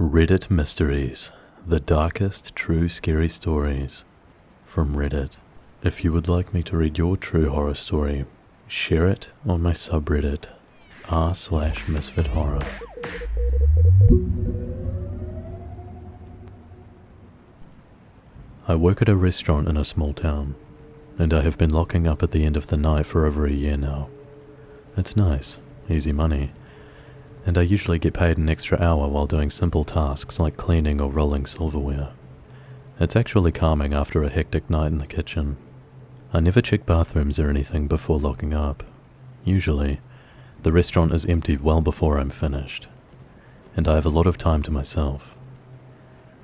Reddit Mysteries, the darkest true scary stories from Reddit. If you would like me to read your true horror story, share it on my subreddit, r/MisfitHorror. I work at a restaurant in a small town, and I have been locking up at the end of the night for over a year now. It's nice, easy money, and I usually get paid an extra hour while doing simple tasks like cleaning or rolling silverware. It's actually calming after a hectic night in the kitchen. I never check bathrooms or anything before locking up. Usually, the restaurant is empty well before I'm finished, and I have a lot of time to myself.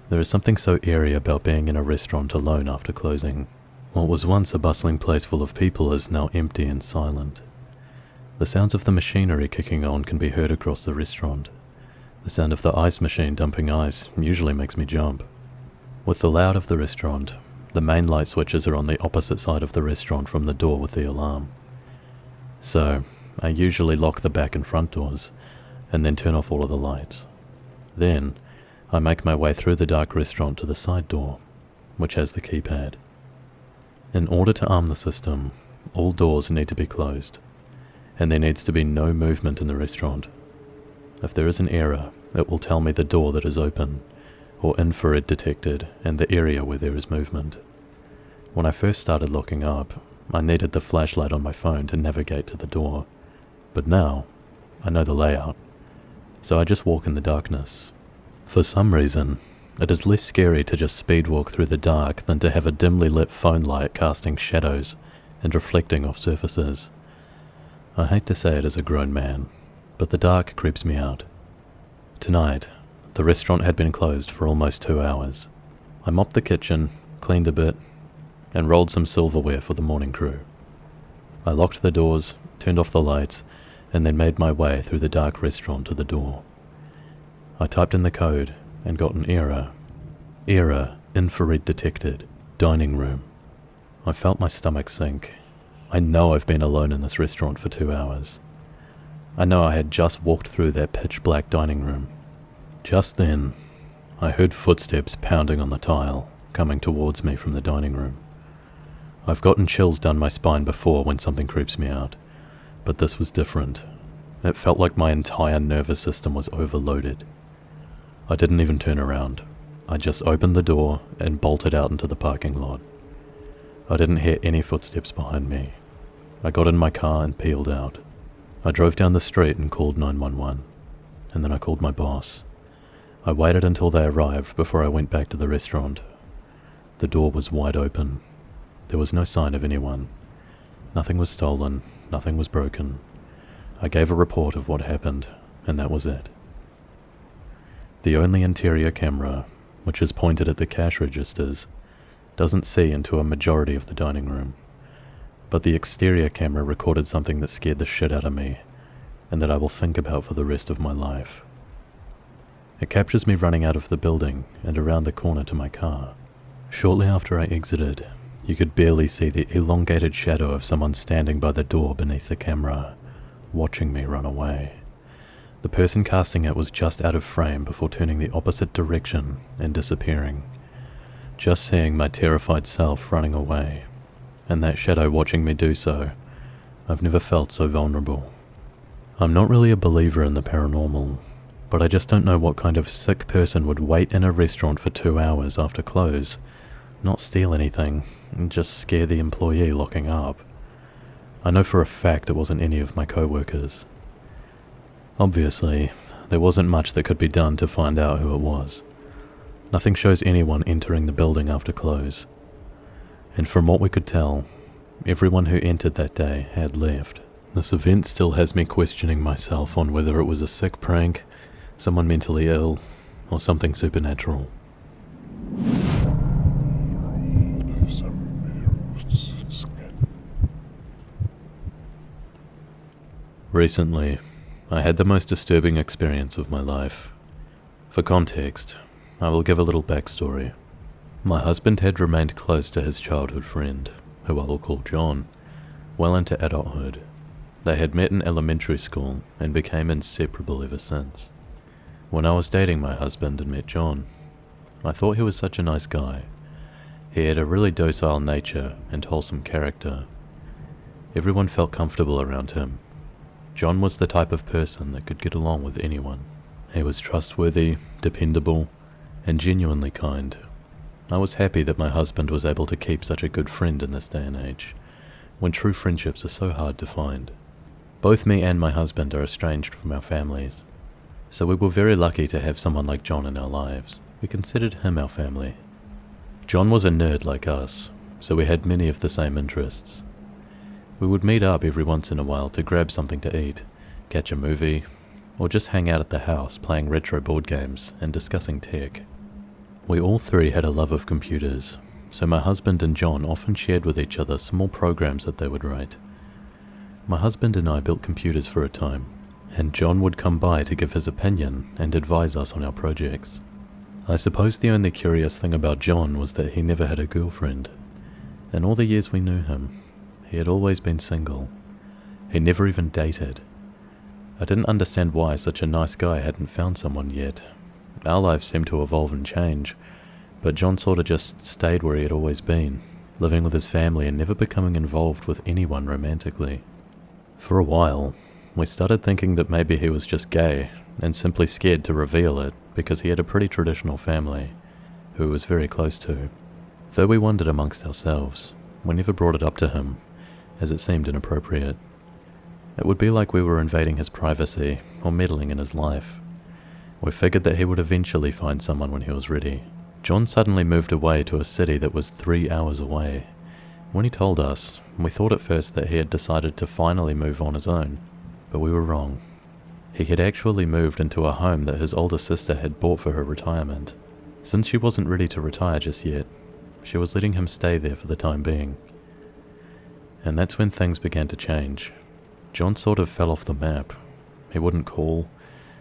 There is something so eerie about being in a restaurant alone after closing. What was once a bustling place full of people is now empty and silent. The sounds of the machinery kicking on can be heard across the restaurant. The sound of the ice machine dumping ice usually makes me jump. With the layout of the restaurant, the main light switches are on the opposite side of the restaurant from the door with the alarm. So, I usually lock the back and front doors, and then turn off all of the lights. Then, I make my way through the dark restaurant to the side door, which has the keypad. In order to arm the system, all doors need to be closed, and there needs to be no movement in the restaurant. If there is an error, it will tell me the door that is open, or infrared detected, and the area where there is movement. When I first started locking up, I needed the flashlight on my phone to navigate to the door, but now, I know the layout, so I just walk in the darkness. For some reason, it is less scary to just speed walk through the dark than to have a dimly lit phone light casting shadows and reflecting off surfaces. I hate to say it as a grown man, but the dark creeps me out. Tonight, the restaurant had been closed for almost 2 hours. I mopped the kitchen, cleaned a bit, and rolled some silverware for the morning crew. I locked the doors, turned off the lights, and then made my way through the dark restaurant to the door. I typed in the code and got an error. Error, infrared detected, dining room. I felt my stomach sink. I know I've been alone in this restaurant for 2 hours. I know I had just walked through that pitch-black dining room. Just then, I heard footsteps pounding on the tile, coming towards me from the dining room. I've gotten chills down my spine before when something creeps me out, but this was different. It felt like my entire nervous system was overloaded. I didn't even turn around. I just opened the door and bolted out into the parking lot. I didn't hear any footsteps behind me. I got in my car and peeled out. I drove down the street and called 911, and then I called my boss. I waited until they arrived before I went back to the restaurant. The door was wide open. There was no sign of anyone. Nothing was stolen, nothing was broken. I gave a report of what happened, and that was it. The only interior camera, which is pointed at the cash registers, doesn't see into a majority of the dining room, but the exterior camera recorded something that scared the shit out of me, and that I will think about for the rest of my life. It captures me running out of the building and around the corner to my car. Shortly after I exited, you could barely see the elongated shadow of someone standing by the door beneath the camera, watching me run away. The person casting it was just out of frame before turning the opposite direction and disappearing. Just seeing my terrified self running away, and that shadow watching me do so, I've never felt so vulnerable. I'm not really a believer in the paranormal, but I just don't know what kind of sick person would wait in a restaurant for 2 hours after close, not steal anything, and just scare the employee locking up. I know for a fact it wasn't any of my co-workers. Obviously, there wasn't much that could be done to find out who it was. Nothing shows anyone entering the building after close. And from what we could tell, everyone who entered that day had left. This event still has me questioning myself on whether it was a sick prank, someone mentally ill, or something supernatural. Recently, I had the most disturbing experience of my life. For context, I will give a little backstory. My husband had remained close to his childhood friend, who I will call John, well into adulthood. They had met in elementary school and became inseparable ever since. When I was dating my husband and met John, I thought he was such a nice guy. He had a really docile nature and wholesome character. Everyone felt comfortable around him. John was the type of person that could get along with anyone. He was trustworthy, dependable, and genuinely kind. I was happy that my husband was able to keep such a good friend in this day and age, when true friendships are so hard to find. Both me and my husband are estranged from our families, so we were very lucky to have someone like John in our lives. We considered him our family. John was a nerd like us, so we had many of the same interests. We would meet up every once in a while to grab something to eat, catch a movie, or just hang out at the house playing retro board games and discussing tech. We all three had a love of computers, so my husband and John often shared with each other small programs that they would write. My husband and I built computers for a time, and John would come by to give his opinion and advise us on our projects. I suppose the only curious thing about John was that he never had a girlfriend. In all the years we knew him, he had always been single. He never even dated. I didn't understand why such a nice guy hadn't found someone yet. Our lives seemed to evolve and change, but John sort of just stayed where he had always been, living with his family and never becoming involved with anyone romantically. For a while, we started thinking that maybe he was just gay and simply scared to reveal it because he had a pretty traditional family, who he was very close to. Though we wondered amongst ourselves, we never brought it up to him, as it seemed inappropriate. It would be like we were invading his privacy or meddling in his life. We figured that he would eventually find someone when he was ready. John suddenly moved away to a city that was 3 hours away. When he told us, we thought at first that he had decided to finally move on his own, but we were wrong. He had actually moved into a home that his older sister had bought for her retirement. Since she wasn't ready to retire just yet, she was letting him stay there for the time being. And that's when things began to change. John sort of fell off the map. He wouldn't call,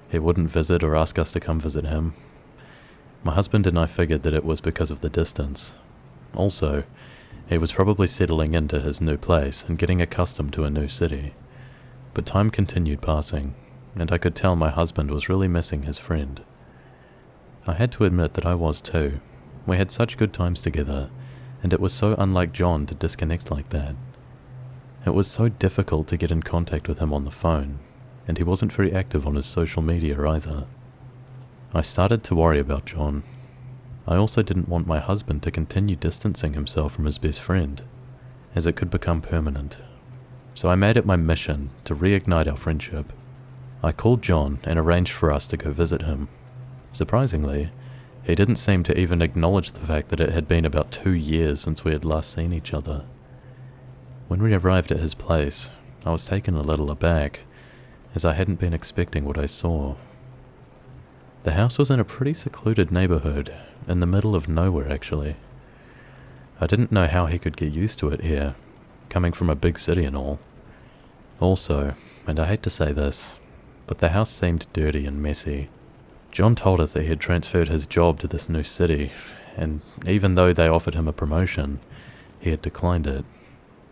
he wouldn't visit or ask us to come visit him. My husband and I figured that it was because of the distance. Also, he was probably settling into his new place and getting accustomed to a new city. But time continued passing, and I could tell my husband was really missing his friend. I had to admit that I was too. We had such good times together, and it was so unlike John to disconnect like that. It was so difficult to get in contact with him on the phone, and he wasn't very active on his social media either. I started to worry about John. I also didn't want my husband to continue distancing himself from his best friend, as it could become permanent. So I made it my mission to reignite our friendship. I called John and arranged for us to go visit him. Surprisingly, he didn't seem to even acknowledge the fact that it had been about 2 years since we had last seen each other. When we arrived at his place, I was taken a little aback, as I hadn't been expecting what I saw. The house was in a pretty secluded neighborhood, in the middle of nowhere actually. I didn't know how he could get used to it here, coming from a big city and all. Also, and I hate to say this, but the house seemed dirty and messy. John told us that he had transferred his job to this new city, and even though they offered him a promotion, he had declined it.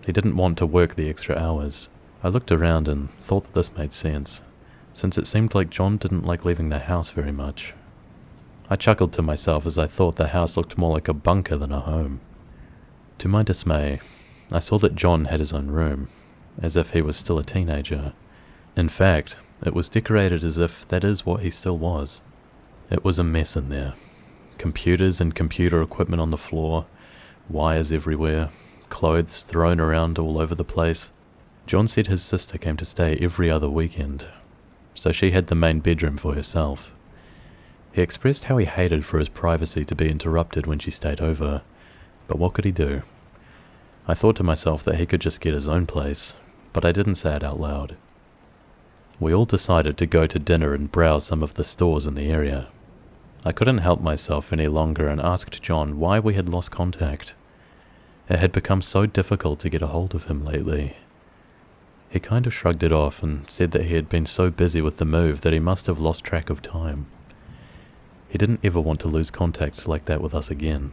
He didn't want to work the extra hours. I looked around and thought that this made sense, since it seemed like John didn't like leaving the house very much. I chuckled to myself as I thought the house looked more like a bunker than a home. To my dismay, I saw that John had his own room, as if he was still a teenager. In fact, it was decorated as if that is what he still was. It was a mess in there. Computers and computer equipment on the floor, wires everywhere, clothes thrown around all over the place. John said his sister came to stay every other weekend, so she had the main bedroom for herself. He expressed how he hated for his privacy to be interrupted when she stayed over, but what could he do? I thought to myself that he could just get his own place, but I didn't say it out loud. We all decided to go to dinner and browse some of the stores in the area. I couldn't help myself any longer and asked John why we had lost contact. It had become so difficult to get a hold of him lately. He kind of shrugged it off and said that he had been so busy with the move that he must have lost track of time. He didn't ever want to lose contact like that with us again.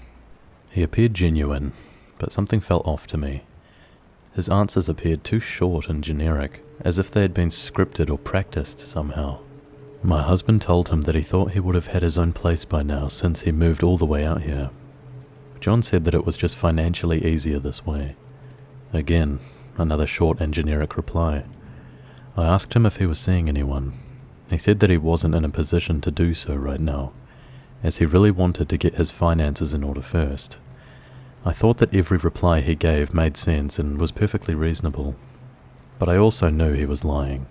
He appeared genuine, but something felt off to me. His answers appeared too short and generic, as if they had been scripted or practiced somehow. My husband told him that he thought he would have had his own place by now since he moved all the way out here. John said that it was just financially easier this way. Again, another short and generic reply. I asked him if he was seeing anyone. He said that he wasn't in a position to do so right now, as he really wanted to get his finances in order first. I thought that every reply he gave made sense and was perfectly reasonable, but I also knew he was lying.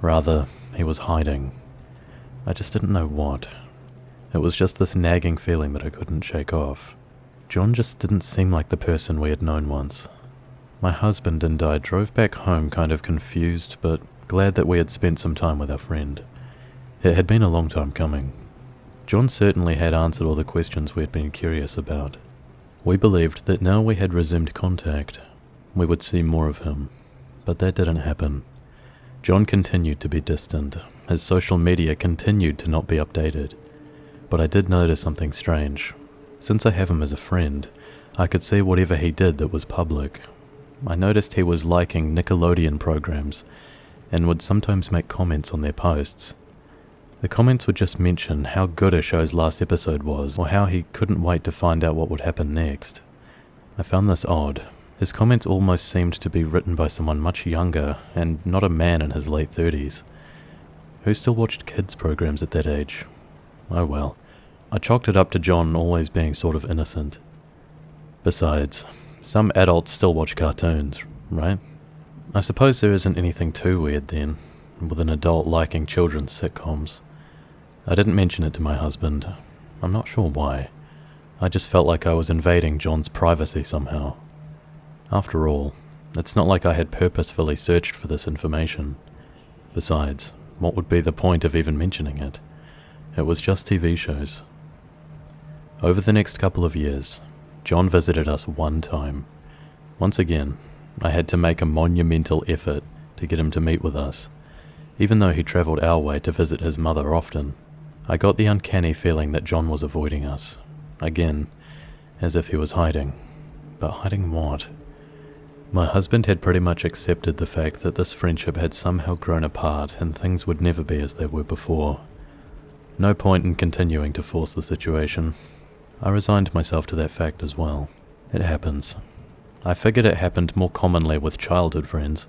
Rather, he was hiding. I just didn't know what. It was just this nagging feeling that I couldn't shake off. John just didn't seem like the person we had known once. My husband and I drove back home kind of confused, but glad that we had spent some time with our friend. It had been a long time coming. John certainly had answered all the questions we had been curious about. We believed that now we had resumed contact, we would see more of him, but that didn't happen. John continued to be distant. His social media continued to not be updated. But I did notice something strange. Since I have him as a friend, I could see whatever he did that was public. I noticed he was liking Nickelodeon programs and would sometimes make comments on their posts. The comments would just mention how good a show's last episode was, or how he couldn't wait to find out what would happen next. I found this odd. His comments almost seemed to be written by someone much younger, and not a man in his late 30s. Who still watched kids' programs at that age? Oh well. I chalked it up to John always being sort of innocent. Besides, some adults still watch cartoons, right? I suppose there isn't anything too weird then, with an adult liking children's sitcoms. I didn't mention it to my husband. I'm not sure why. I just felt like I was invading John's privacy somehow. After all, it's not like I had purposefully searched for this information. Besides, what would be the point of even mentioning it? It was just TV shows. Over the next couple of years, John visited us one time. Once again, I had to make a monumental effort to get him to meet with us, even though he travelled our way to visit his mother often. I got the uncanny feeling that John was avoiding us. Again, as if he was hiding. But hiding what? My husband had pretty much accepted the fact that this friendship had somehow grown apart and things would never be as they were before. No point in continuing to force the situation. I resigned myself to that fact as well. It happens. I figured it happened more commonly with childhood friends,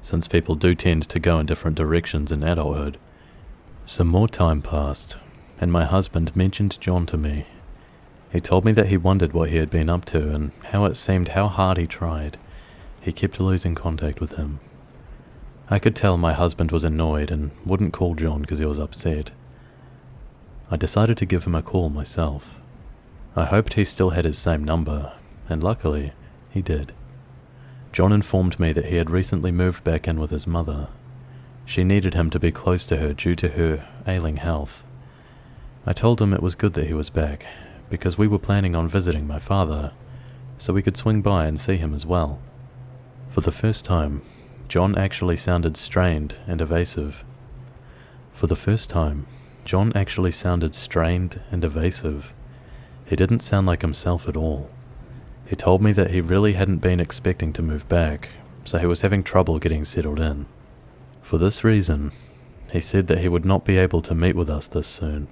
since people do tend to go in different directions in adulthood. Some more time passed, and my husband mentioned John to me. He told me that he wondered what he had been up to and how it seemed how hard he tried. He kept losing contact with him. I could tell my husband was annoyed and wouldn't call John because he was upset. I decided to give him a call myself. I hoped he still had his same number, and luckily, he did. John informed me that he had recently moved back in with his mother. She needed him to be close to her due to her ailing health. I told him it was good that he was back, because we were planning on visiting my father, so we could swing by and see him as well. For the first time, John actually sounded strained and evasive. For the first time, John actually sounded strained and evasive. He didn't sound like himself at all. He told me that he really hadn't been expecting to move back, so he was having trouble getting settled in. For this reason, he said that he would not be able to meet with us this soon.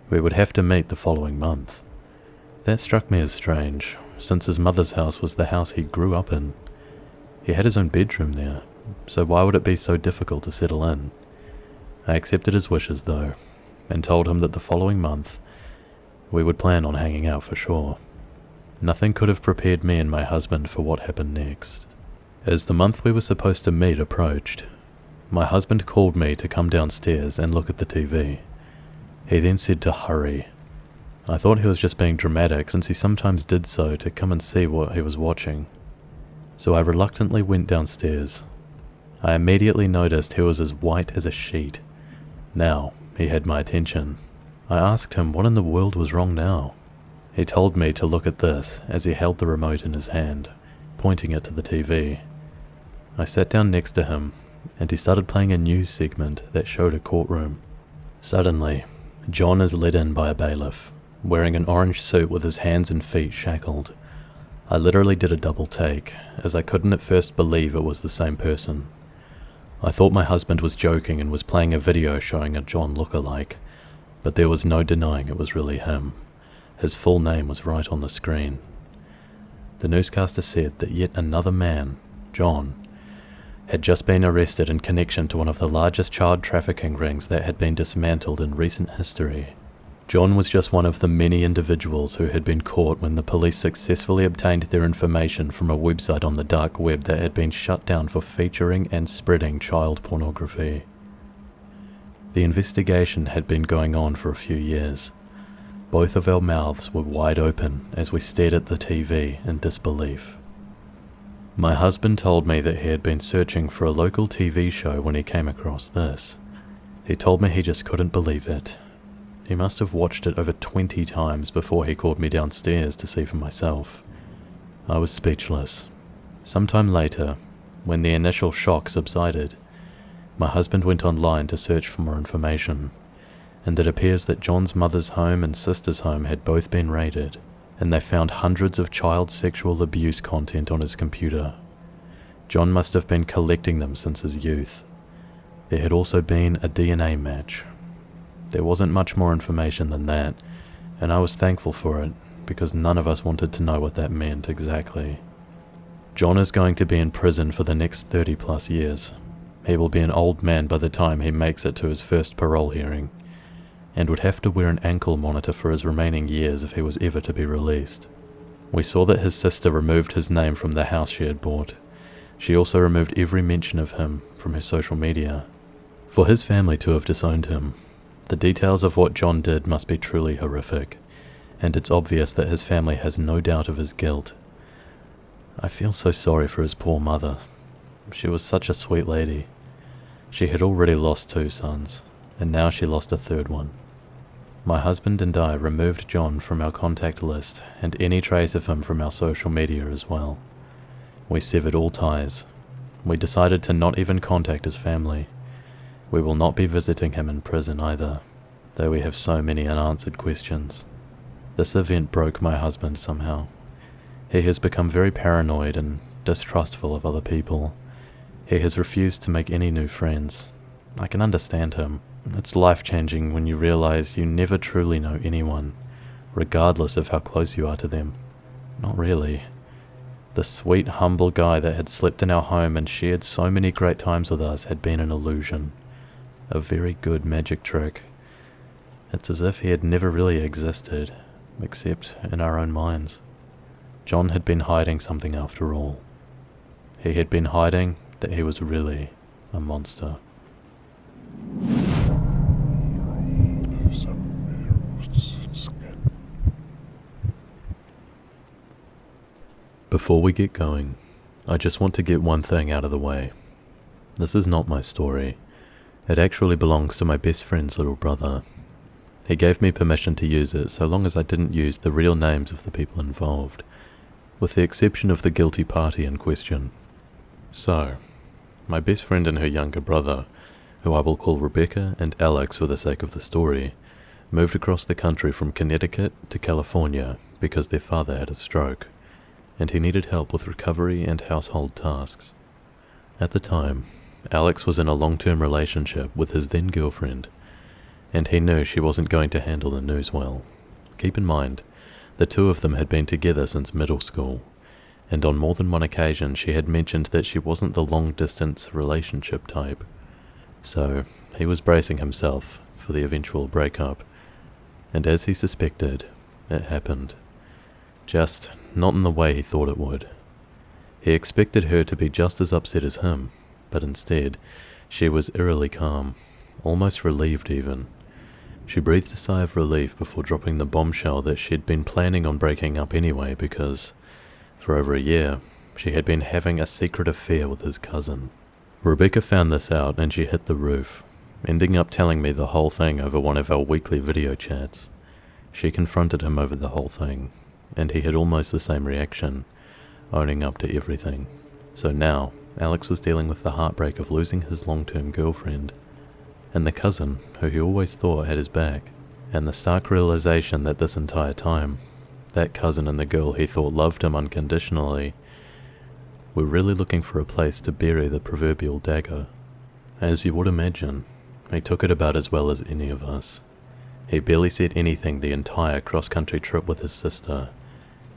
We would have to meet the following month. That struck me as strange, since his mother's house was the house he grew up in. He had his own bedroom there, so why would it be so difficult to settle in? I accepted his wishes though, and told him that the following month, we would plan on hanging out for sure. Nothing could have prepared me and my husband for what happened next. As the month we were supposed to meet approached, my husband called me to come downstairs and look at the TV. He then said to hurry. I thought he was just being dramatic, since he sometimes did so to come and see what he was watching. So I reluctantly went downstairs. I immediately noticed he was as white as a sheet. Now, he had my attention. I asked him what in the world was wrong now. He told me to look at this as he held the remote in his hand, pointing it to the TV. I sat down next to him, and he started playing a news segment that showed a courtroom. Suddenly, John is led in by a bailiff, wearing an orange suit with his hands and feet shackled. I literally did a double take, as I couldn't at first believe it was the same person. I thought my husband was joking and was playing a video showing a John look-alike, but there was no denying it was really him. His full name was right on the screen. The newscaster said that yet another man, John, had just been arrested in connection to one of the largest child trafficking rings that had been dismantled in recent history. John was just one of the many individuals who had been caught when the police successfully obtained their information from a website on the dark web that had been shut down for featuring and spreading child pornography. The investigation had been going on for a few years. Both of our mouths were wide open as we stared at the TV in disbelief. My husband told me that he had been searching for a local TV show when he came across this. He told me he just couldn't believe it. He must have watched it over 20 times before he called me downstairs to see for myself. I was speechless. Sometime later, when the initial shock subsided, my husband went online to search for more information, and it appears that John's mother's home and sister's home had both been raided, and they found hundreds of child sexual abuse content on his computer. John must have been collecting them since his youth. There had also been a DNA match. There wasn't much more information than that, and I was thankful for it, because none of us wanted to know what that meant exactly. John is going to be in prison for the next 30 plus years. He will be an old man by the time he makes it to his first parole hearing, and would have to wear an ankle monitor for his remaining years if he was ever to be released. We saw that his sister removed his name from the house she had bought. She also removed every mention of him from her social media. For his family to have disowned him, the details of what John did must be truly horrific, and it's obvious that his family has no doubt of his guilt. I feel so sorry for his poor mother. She was such a sweet lady. She had already lost 2 sons, and now she lost a 3rd one. My husband and I removed John from our contact list and any trace of him from our social media as well. We severed all ties. We decided to not even contact his family. We will not be visiting him in prison either, though we have so many unanswered questions. This event broke my husband somehow. He has become very paranoid and distrustful of other people. He has refused to make any new friends. I can understand him. It's life-changing when you realize you never truly know anyone, regardless of how close you are to them. Not really. The sweet, humble guy that had slept in our home and shared so many great times with us had been an illusion. A very good magic trick. It's as if he had never really existed, except in our own minds. John had been hiding something after all. He had been hiding that he was really a monster. Before we get going, I just want to get one thing out of the way. This is not my story. It actually belongs to my best friend's little brother. He gave me permission to use it so long as I didn't use the real names of the people involved, with the exception of the guilty party in question. So, my best friend and her younger brother, who I will call Rebecca and Alex for the sake of the story, moved across the country from Connecticut to California because their father had a stroke, and he needed help with recovery and household tasks. At the time, Alex was in a long-term relationship with his then-girlfriend, and he knew she wasn't going to handle the news well. Keep in mind, the two of them had been together since middle school, and on more than one occasion she had mentioned that she wasn't the long-distance relationship type. So, he was bracing himself for the eventual breakup, and as he suspected, it happened. Just not in the way he thought it would. He expected her to be just as upset as him, but instead, she was eerily calm, almost relieved even. She breathed a sigh of relief before dropping the bombshell that she'd been planning on breaking up anyway because, for over a year, she had been having a secret affair with his cousin. Rebecca found this out and she hit the roof, ending up telling me the whole thing over one of our weekly video chats. She confronted him over the whole thing, and he had almost the same reaction, owning up to everything. So now, Alex was dealing with the heartbreak of losing his long-term girlfriend, and the cousin who he always thought had his back, and the stark realization that this entire time, that cousin and the girl he thought loved him unconditionally were really looking for a place to bury the proverbial dagger. As you would imagine, he took it about as well as any of us. He barely said anything the entire cross-country trip with his sister,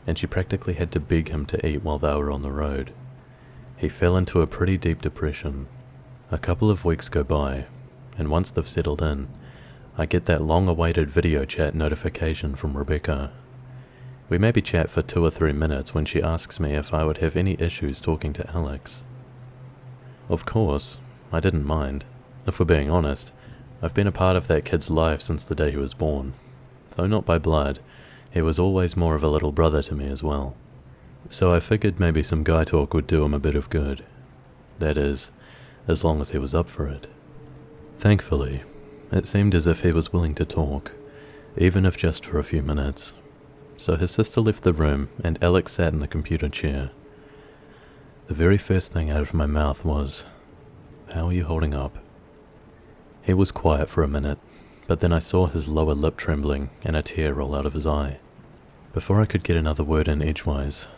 and she practically had to beg him to eat while they were on the road. He fell into a pretty deep depression. A couple of weeks go by, and once they've settled in, I get that long-awaited video chat notification from Rebecca. We maybe chat for 2 or 3 minutes when she asks me if I would have any issues talking to Alex. Of course, I didn't mind. If we're being honest, I've been a part of that kid's life since the day he was born. Though not by blood, he was always more of a little brother to me as well. So I figured maybe some guy talk would do him a bit of good. That is, as long as he was up for it. Thankfully, it seemed as if he was willing to talk, even if just for a few minutes. So his sister left the room and Alex sat in the computer chair. The very first thing out of my mouth was, "How are you holding up?" He was quiet for a minute, but then I saw his lower lip trembling and a tear roll out of his eye. Before I could get another word in edgewise,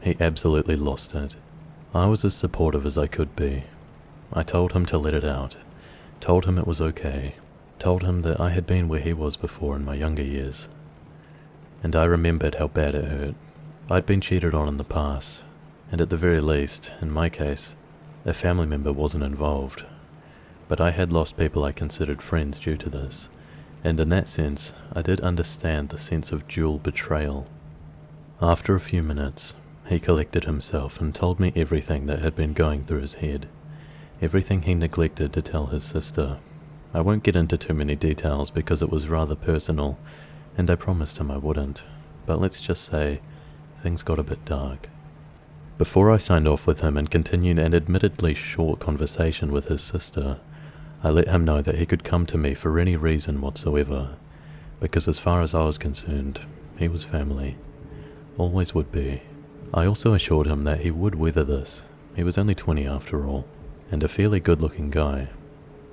he absolutely lost it. I was as supportive as I could be. I told him to let it out, told him it was okay, told him that I had been where he was before in my younger years. And I remembered how bad it hurt. I'd been cheated on in the past, and at the very least, in my case, a family member wasn't involved. But I had lost people I considered friends due to this, and in that sense, I did understand the sense of dual betrayal. After a few minutes, he collected himself and told me everything that had been going through his head, everything he neglected to tell his sister. I won't get into too many details because it was rather personal, and I promised him I wouldn't, but let's just say, things got a bit dark. Before I signed off with him and continued an admittedly short conversation with his sister, I let him know that he could come to me for any reason whatsoever, because as far as I was concerned, he was family. Always would be. I also assured him that he would weather this. He was only 20 after all, and a fairly good-looking guy.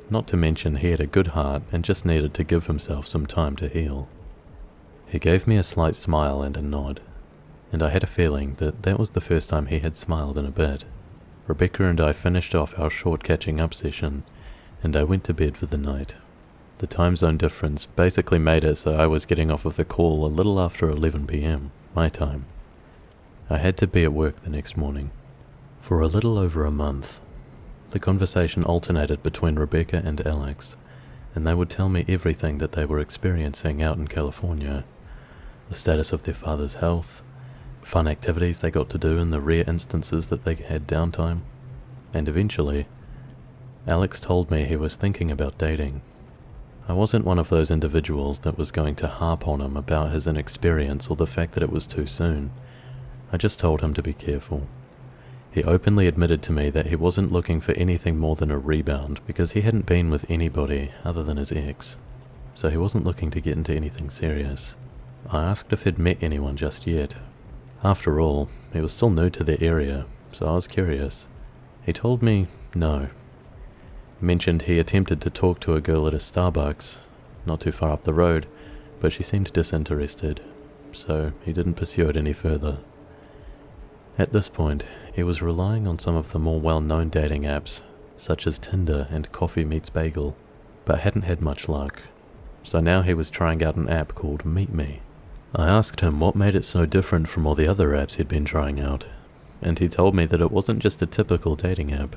Not to mention he had a good heart and just needed to give himself some time to heal. He gave me a slight smile and a nod, and I had a feeling that that was the first time he had smiled in a bit. Rebecca and I finished off our short catching-up session, and I went to bed for the night. The time zone difference basically made it so I was getting off of the call a little after 11 PM, my time. I had to be at work the next morning. For a little over a month, the conversation alternated between Rebecca and Alex, and they would tell me everything that they were experiencing out in California, the status of their father's health, fun activities they got to do in the rare instances that they had downtime, and eventually, Alex told me he was thinking about dating. I wasn't one of those individuals that was going to harp on him about his inexperience or the fact that it was too soon. I just told him to be careful. He openly admitted to me that he wasn't looking for anything more than a rebound because he hadn't been with anybody other than his ex, so he wasn't looking to get into anything serious. I asked if he'd met anyone just yet. After all, he was still new to the area, so I was curious. He told me no. Mentioned he attempted to talk to a girl at a Starbucks, not too far up the road, but she seemed disinterested, so he didn't pursue it any further. At this point, he was relying on some of the more well-known dating apps, such as Tinder and Coffee Meets Bagel, but hadn't had much luck, so now he was trying out an app called Meet Me. I asked him what made it so different from all the other apps he'd been trying out, and he told me that it wasn't just a typical dating app.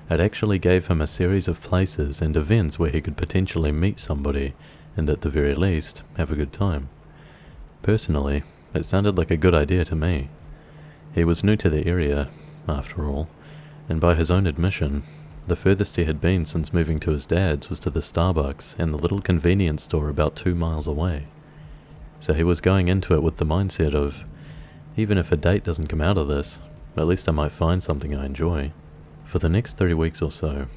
It actually gave him a series of places and events where he could potentially meet somebody and at the very least have a good time. Personally, it sounded like a good idea to me. He was new to the area, after all, and by his own admission, the furthest he had been since moving to his dad's was to the Starbucks and the little convenience store about 2 miles away. So he was going into it with the mindset of, even if a date doesn't come out of this, at least I might find something I enjoy. For the next 3 weeks or so,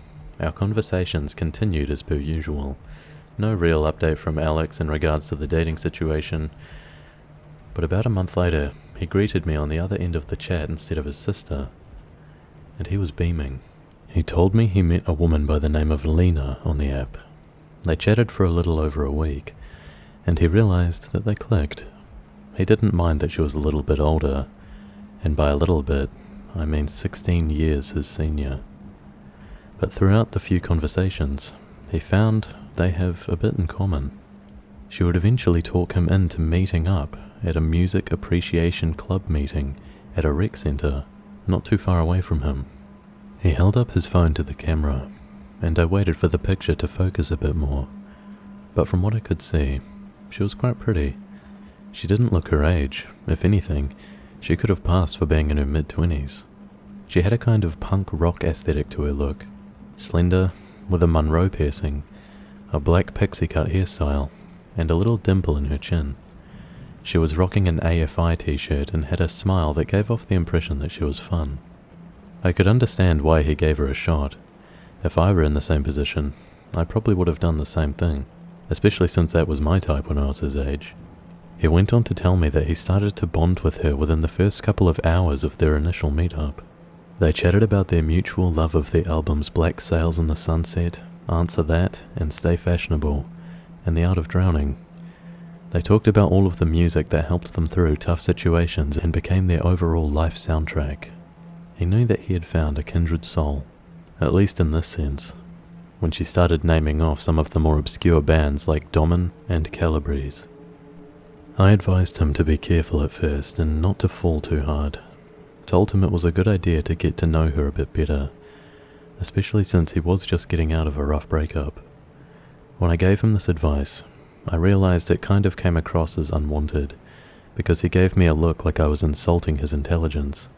our conversations continued as per usual. No real update from Alex in regards to the dating situation, but about a month later, he greeted me on the other end of the chat instead of his sister, and he was beaming. He told me he met a woman by the name of Lena on the app. They chatted for a little over a week, and he realized that they clicked. He didn't mind that she was a little bit older, and by a little bit, I mean 16 years his senior. But throughout the few conversations, he found they have a bit in common. She would eventually talk him into meeting up at a music appreciation club meeting at a rec centre not too far away from him. He held up his phone to the camera, and I waited for the picture to focus a bit more. But from what I could see, she was quite pretty. She didn't look her age. If anything, she could have passed for being in her mid-20s. She had a kind of punk rock aesthetic to her look. Slender, with a Monroe piercing, a black pixie cut hairstyle, and a little dimple in her chin. She was rocking an AFI t-shirt and had a smile that gave off the impression that she was fun. I could understand why he gave her a shot. If I were in the same position, I probably would have done the same thing, especially since that was my type when I was his age. He went on to tell me that he started to bond with her within the first couple of hours of their initial meetup. They chatted about their mutual love of the albums Black Sails in the Sunset, Answer That, and Stay Fashionable, and The Art of Drowning. They talked about all of the music that helped them through tough situations and became their overall life soundtrack. He knew that he had found a kindred soul, at least in this sense, when she started naming off some of the more obscure bands like Domin and Calabrese. I advised him to be careful at first and not to fall too hard. Told him it was a good idea to get to know her a bit better, especially since he was just getting out of a rough breakup. When I gave him this advice, I realized it kind of came across as unwanted, because he gave me a look like I was insulting his intelligence,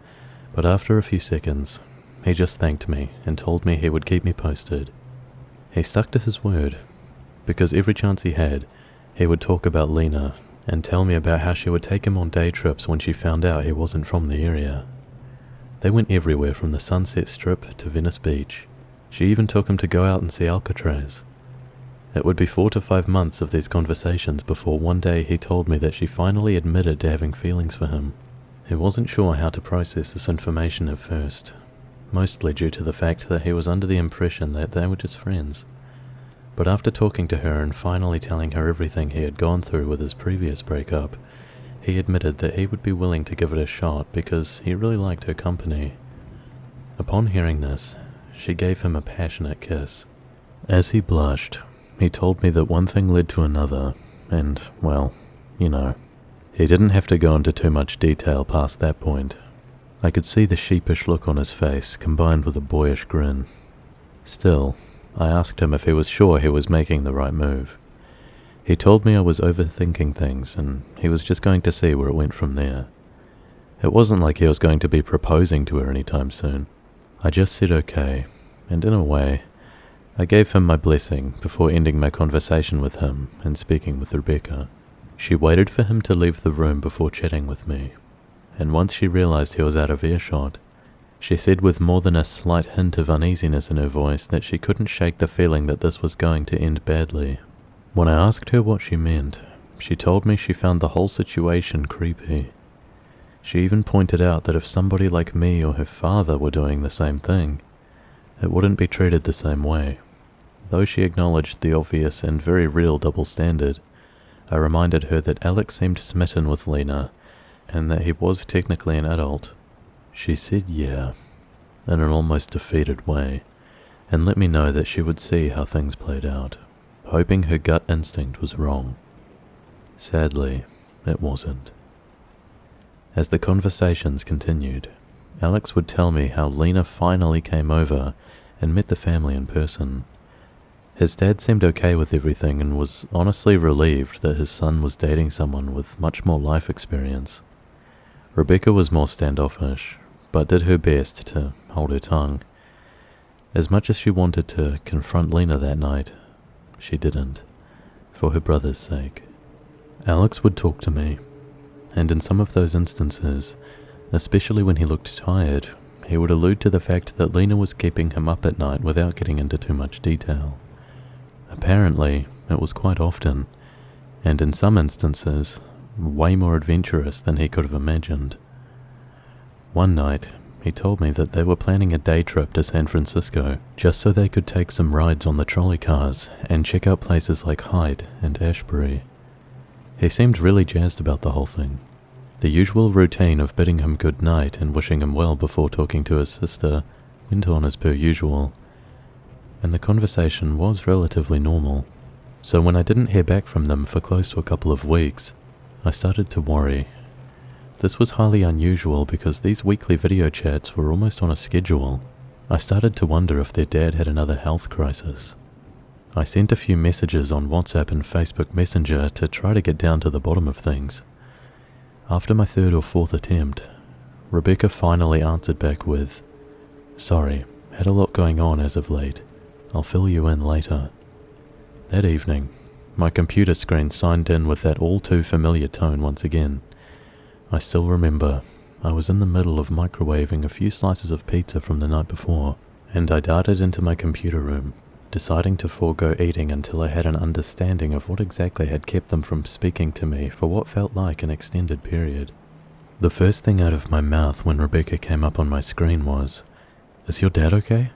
but after a few seconds, he just thanked me and told me he would keep me posted. He stuck to his word, because every chance he had, he would talk about Lena and tell me about how she would take him on day trips when she found out he wasn't from the area. They went everywhere from the Sunset Strip to Venice Beach. She even took him to go out and see Alcatraz. It would be 4 to 5 months of these conversations before one day he told me that she finally admitted to having feelings for him. He wasn't sure how to process this information at first, mostly due to the fact that he was under the impression that they were just friends. But after talking to her and finally telling her everything he had gone through with his previous breakup, he admitted that he would be willing to give it a shot because he really liked her company. Upon hearing this, she gave him a passionate kiss. As he blushed, he told me that one thing led to another, and, well, you know, he didn't have to go into too much detail past that point. I could see the sheepish look on his face combined with a boyish grin. Still, I asked him if he was sure he was making the right move. He told me I was overthinking things, and he was just going to see where it went from there. It wasn't like he was going to be proposing to her anytime soon. I just said okay, and in a way, I gave him my blessing before ending my conversation with him and speaking with Rebecca. She waited for him to leave the room before chatting with me, and once she realized he was out of earshot, she said with more than a slight hint of uneasiness in her voice that she couldn't shake the feeling that this was going to end badly. When I asked her what she meant, she told me she found the whole situation creepy. She even pointed out that if somebody like me or her father were doing the same thing, it wouldn't be treated the same way. Though she acknowledged the obvious and very real double standard, I reminded her that Alex seemed smitten with Lena, and that he was technically an adult. She said yeah, in an almost defeated way, and let me know that she would see how things played out, hoping her gut instinct was wrong. Sadly, it wasn't. As the conversations continued, Alex would tell me how Lena finally came over and met the family in person. His dad seemed okay with everything and was honestly relieved that his son was dating someone with much more life experience. Rebecca was more standoffish, but did her best to hold her tongue. As much as she wanted to confront Lena that night, she didn't, for her brother's sake. Alex would talk to me, and in some of those instances, especially when he looked tired, he would allude to the fact that Lena was keeping him up at night without getting into too much detail. Apparently, it was quite often, and in some instances, way more adventurous than he could have imagined. One night, he told me that they were planning a day trip to San Francisco, just so they could take some rides on the trolley cars and check out places like Hyde and Ashbury. He seemed really jazzed about the whole thing. The usual routine of bidding him good night and wishing him well before talking to his sister went on as per usual, and the conversation was relatively normal. So when I didn't hear back from them for close to a couple of weeks, I started to worry. This was highly unusual because these weekly video chats were almost on a schedule. I started to wonder if their dad had another health crisis. I sent a few messages on WhatsApp and Facebook Messenger to try to get down to the bottom of things. After my third or fourth attempt, Rebecca finally answered back with, "Sorry, had a lot going on as of late. I'll fill you in later." That evening, my computer screen signed in with that all too familiar tone once again. I still remember I was in the middle of microwaving a few slices of pizza from the night before, and I darted into my computer room, deciding to forego eating until I had an understanding of what exactly had kept them from speaking to me for what felt like an extended period. The first thing out of my mouth when Rebecca came up on my screen was, "Is your dad okay?"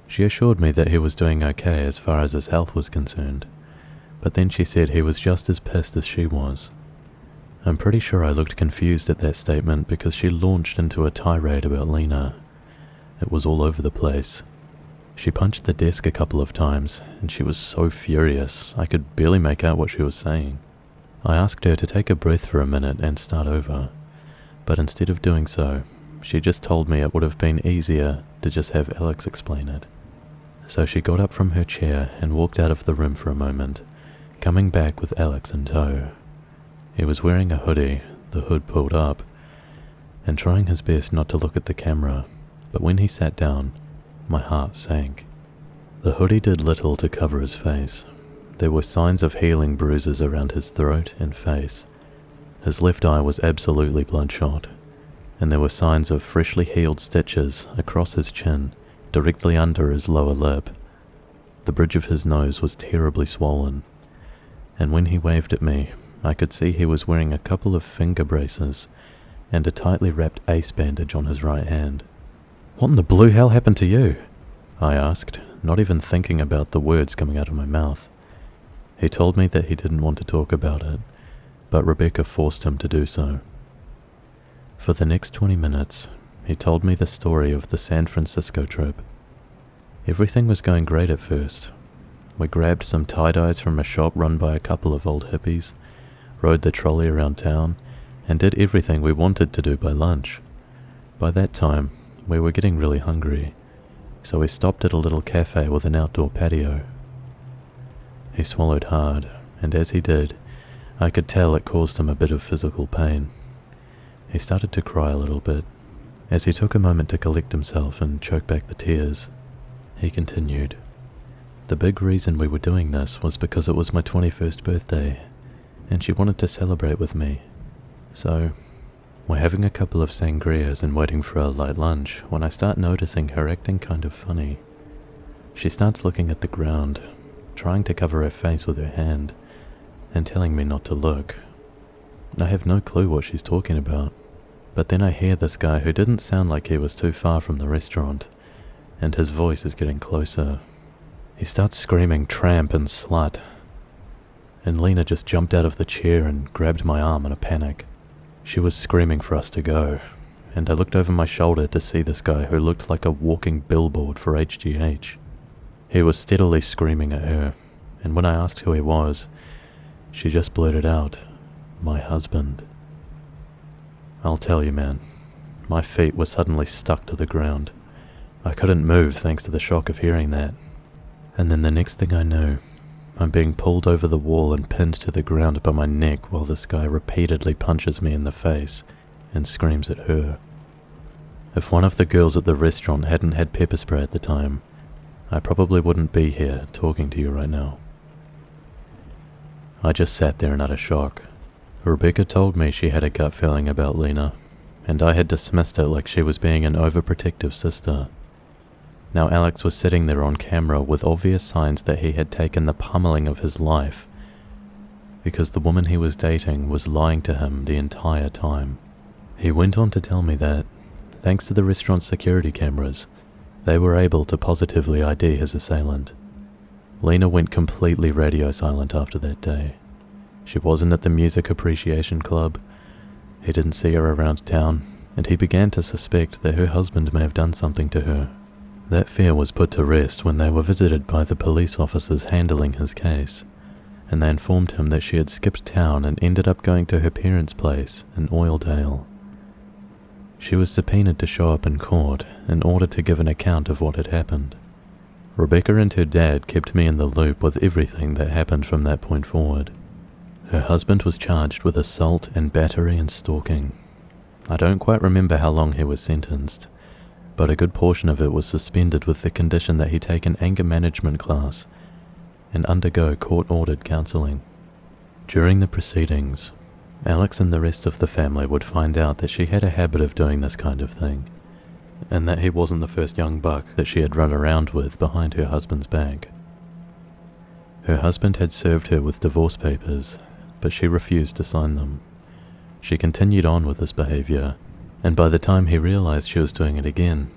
She assured me that he was doing okay as far as his health was concerned, but then she said he was just as pissed as she was. I'm pretty sure I looked confused at that statement because she launched into a tirade about Lena. It was all over the place. She punched the desk a couple of times, and she was so furious I could barely make out what she was saying. I asked her to take a breath for a minute and start over, but instead of doing so, she just told me it would have been easier to just have Alex explain it. So she got up from her chair and walked out of the room for a moment, coming back with Alex in tow. He was wearing a hoodie, the hood pulled up, and trying his best not to look at the camera, but when he sat down, my heart sank. The hoodie did little to cover his face. There were signs of healing bruises around his throat and face. His left eye was absolutely bloodshot, and there were signs of freshly healed stitches across his chin, directly under his lower lip. The bridge of his nose was terribly swollen, and when he waved at me, I could see he was wearing a couple of finger braces and a tightly wrapped ace bandage on his right hand. "What in the blue hell happened to you?" I asked, not even thinking about the words coming out of my mouth. He told me that he didn't want to talk about it, but Rebecca forced him to do so. For the next 20 minutes, he told me the story of the San Francisco trip. Everything was going great at first. We grabbed some tie-dyes from a shop run by a couple of old hippies, rode the trolley around town, and did everything we wanted to do by lunch. By that time, we were getting really hungry, so we stopped at a little cafe with an outdoor patio. He swallowed hard, and as he did, I could tell it caused him a bit of physical pain. He started to cry a little bit. As he took a moment to collect himself and choke back the tears, he continued, "The big reason we were doing this was because it was my 21st birthday, and she wanted to celebrate with me. So, we're having a couple of sangrias and waiting for a light lunch when I start noticing her acting kind of funny. She starts looking at the ground, trying to cover her face with her hand, and telling me not to look. I have no clue what she's talking about, but then I hear this guy who didn't sound like he was too far from the restaurant, and his voice is getting closer. He starts screaming tramp and slut, and Lena just jumped out of the chair and grabbed my arm in a panic. She was screaming for us to go, and I looked over my shoulder to see this guy who looked like a walking billboard for HGH. He was steadily screaming at her, and when I asked who he was, she just blurted out, "My husband." I'll tell you, man, my feet were suddenly stuck to the ground. I couldn't move thanks to the shock of hearing that. And then the next thing I knew, I'm being pulled over the wall and pinned to the ground by my neck while this guy repeatedly punches me in the face and screams at her. If one of the girls at the restaurant hadn't had pepper spray at the time, I probably wouldn't be here talking to you right now. I just sat there in utter shock. Rebecca told me she had a gut feeling about Lena, and I had dismissed it like she was being an overprotective sister. Now Alex was sitting there on camera with obvious signs that he had taken the pummeling of his life, because the woman he was dating was lying to him the entire time. He went on to tell me that, thanks to the restaurant's security cameras, they were able to positively ID his assailant. Lena went completely radio silent after that day. She wasn't at the music appreciation club, he didn't see her around town, and he began to suspect that her husband may have done something to her. That fear was put to rest when they were visited by the police officers handling his case, and they informed him that she had skipped town and ended up going to her parents' place in Oildale. She was subpoenaed to show up in court in order to give an account of what had happened. Rebecca and her dad kept me in the loop with everything that happened from that point forward. Her husband was charged with assault and battery and stalking. I don't quite remember how long he was sentenced, but a good portion of it was suspended with the condition that he take an anger management class and undergo court-ordered counselling. During the proceedings, Alex and the rest of the family would find out that she had a habit of doing this kind of thing, and that he wasn't the first young buck that she had run around with behind her husband's back. Her husband had served her with divorce papers, but she refused to sign them. She continued on with this behaviour, and by the time he realised she was doing it again,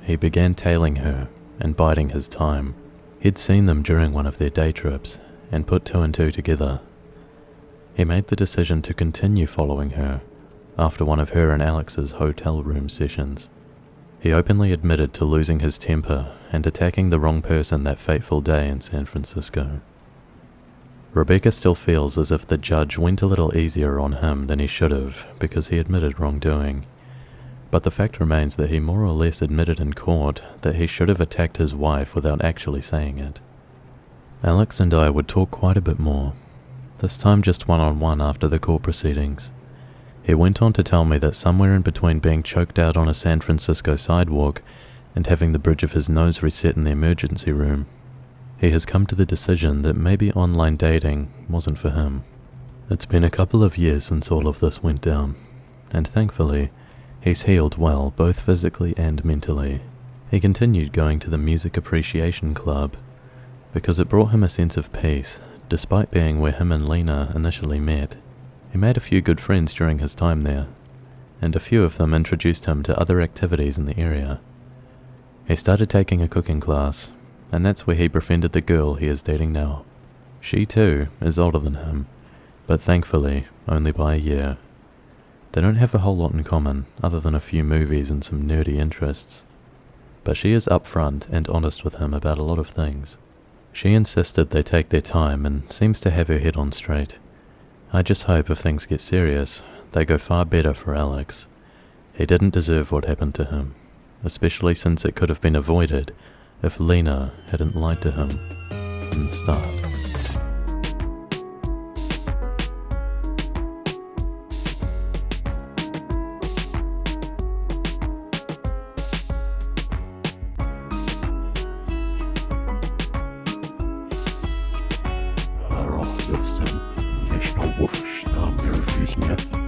he began tailing her and biding his time. He'd seen them during one of their day trips and put two and two together. He made the decision to continue following her after one of her and Alex's hotel room sessions. He openly admitted to losing his temper and attacking the wrong person that fateful day in San Francisco. Rebecca still feels as if the judge went a little easier on him than he should have because he admitted wrongdoing, but the fact remains that he more or less admitted in court that he should have attacked his wife without actually saying it. Alex and I would talk quite a bit more, this time just one-on-one after the court proceedings. He went on to tell me that somewhere in between being choked out on a San Francisco sidewalk and having the bridge of his nose reset in the emergency room, he has come to the decision that maybe online dating wasn't for him. It's been a couple of years since all of this went down, and thankfully, he's healed well both physically and mentally. He continued going to the Music Appreciation Club because it brought him a sense of peace, despite being where him and Lena initially met. He made a few good friends during his time there, and a few of them introduced him to other activities in the area. He started taking a cooking class, and that's where he befriended the girl he is dating now. She too is older than him, but thankfully only by a year. They don't have a whole lot in common other than a few movies and some nerdy interests, but she is upfront and honest with him about a lot of things. She insisted they take their time and seems to have her head on straight. I just hope if things get serious, they go far better for Alex. He didn't deserve what happened to him, especially since it could have been avoided if Lena hadn't lied to him from the start. Nicht auf Wurf, Stamm, Fischnet.